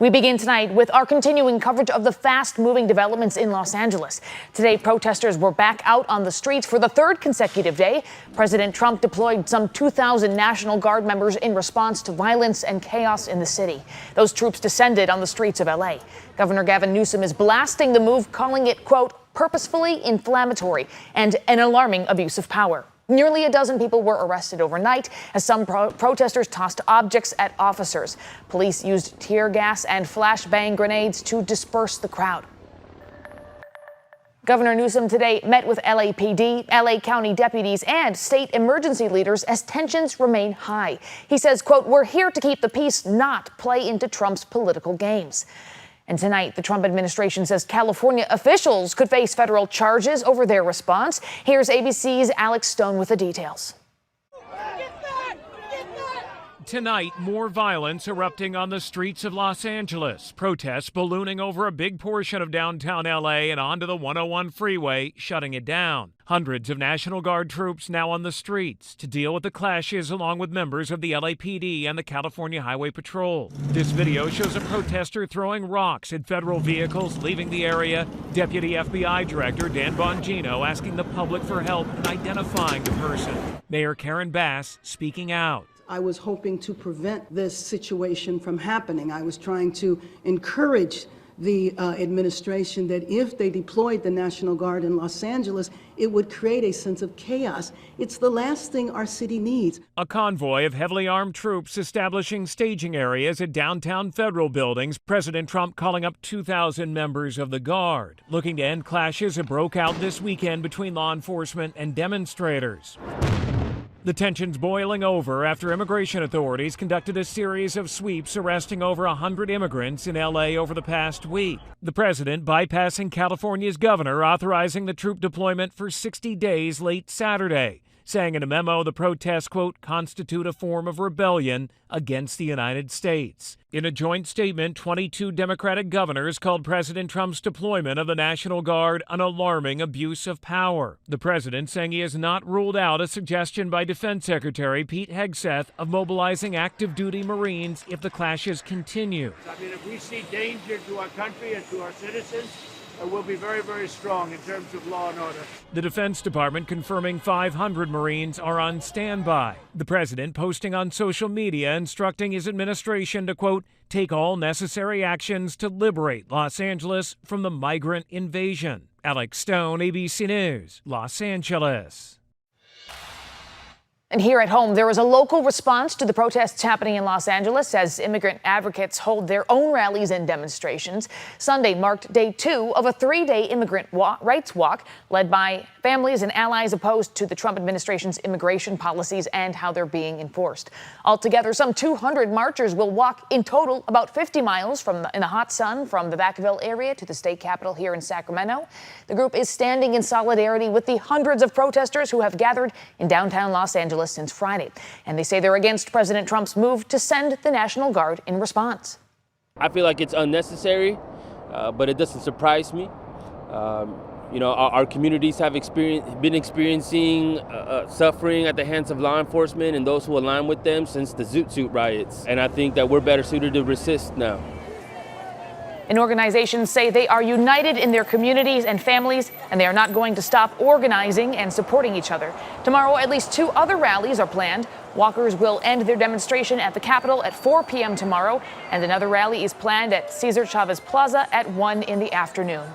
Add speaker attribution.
Speaker 1: We begin tonight with our continuing coverage of the fast-moving developments in Los Angeles. Today, protesters were back out on the streets for the third consecutive day. President Trump deployed some 2,000 National Guard members in response to violence and chaos in the city. Those troops descended on the streets of L.A. Governor Gavin Newsom is blasting the move, calling it, quote, purposefully inflammatory and an alarming abuse of power. Nearly a dozen people were arrested overnight as some protesters tossed objects at officers. Police used tear gas and flashbang grenades to disperse the crowd. Governor Newsom today met with LAPD, LA County deputies, and state emergency leaders as tensions remain high. He says, quote, we're here to keep the peace, not play into Trump's political games. And tonight, the Trump administration says California officials could face federal charges over their response. Here's ABC's Alex Stone with the details.
Speaker 2: Tonight, more violence erupting on the streets of Los Angeles. Protests ballooning over a big portion of downtown L.A. and onto the 101 freeway, shutting it down. Hundreds of National Guard troops now on the streets to deal with the clashes along with members of the LAPD and the California Highway Patrol. This video shows a protester throwing rocks at federal vehicles leaving the area. Deputy FBI Director Dan Bongino asking the public for help in identifying the person. Mayor Karen Bass speaking out.
Speaker 3: I was hoping to prevent this situation from happening. I was trying to encourage the administration that if they deployed the National Guard in Los Angeles, it would create a sense of chaos. It's the last thing our city needs.
Speaker 2: A convoy of heavily armed troops establishing staging areas at downtown federal buildings. President Trump calling up 2,000 members of the Guard, looking to end clashes that broke out this weekend between law enforcement and demonstrators. The tensions boiling over after immigration authorities conducted a series of sweeps arresting over 100 immigrants in L.A. over the past week. The president bypassing California's governor, authorizing the troop deployment for 60 days late Saturday, saying in a memo the protests, quote, constitute a form of rebellion against the United States. In a joint statement, 22 Democratic governors called President Trump's deployment of the National Guard an alarming abuse of power. The president saying he has not ruled out a suggestion by Defense Secretary Pete Hegseth of mobilizing active duty Marines if the clashes continue.
Speaker 4: I mean, if we see danger to our country and to our citizens, we'll be very, very strong in terms of law and order.
Speaker 2: The Defense Department confirming 500 Marines are on standby. The president posting on social media instructing his administration to, quote, take all necessary actions to liberate Los Angeles from the migrant invasion. Alex Stone, ABC News, Los Angeles.
Speaker 1: And here at home, there is a local response to the protests happening in Los Angeles as immigrant advocates hold their own rallies and demonstrations. Sunday marked day 2 of a 3-day immigrant rights walk led by families and allies opposed to the Trump administration's immigration policies and how they're being enforced. Altogether, some 200 marchers will walk in total about 50 miles in the hot sun from the Vacaville area to the state capitol here in Sacramento. The group is standing in solidarity with the hundreds of protesters who have gathered in downtown Los Angeles since Friday. And they say they're against President Trump's move to send the National Guard in response.
Speaker 5: I feel like it's unnecessary, but it doesn't surprise me. Our communities have been experiencing suffering at the hands of law enforcement and those who align with them since the Zoot Suit riots. And I think that we're better suited to resist now.
Speaker 1: And organizations say they are united in their communities and families, and they are not going to stop organizing and supporting each other. Tomorrow, at least 2 other rallies are planned. Walkers will end their demonstration at the Capitol at 4 p.m. tomorrow, and another rally is planned at Cesar Chavez Plaza at 1 in the afternoon.